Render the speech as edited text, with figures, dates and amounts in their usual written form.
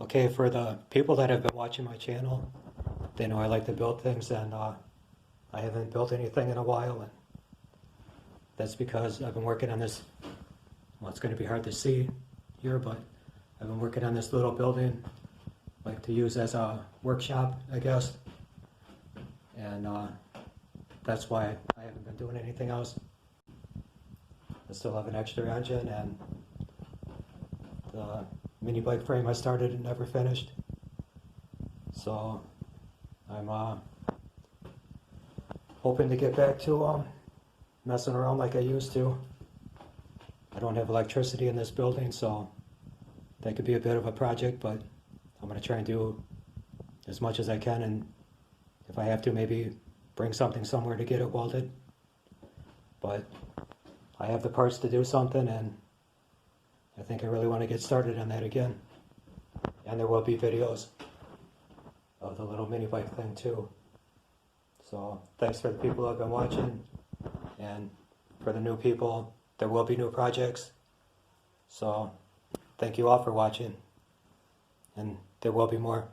Okay, for the people that have been watching my channel, they know I like to build things, and I haven't built anything in a while, and that's because I've been working on this. Well, it's going to be hard to see here, but I've been working on this little building, like to use as a workshop, I guess, and that's why I haven't been doing anything else. I still have an extra engine, and the mini bike frame I started and never finished. So I'm hoping to get back to messing around like I used to. I don't have electricity in this building, so that could be a bit of a project, but I'm going to try and do as much as I can, and if I have to, maybe bring something somewhere to get it welded. But I have the parts to do something, and I think I really want to get started on that again. And there will be videos of the little mini bike thing too. So thanks for the people who have been watching, and for the new people, there will be new projects. So thank you all for watching, and there will be more.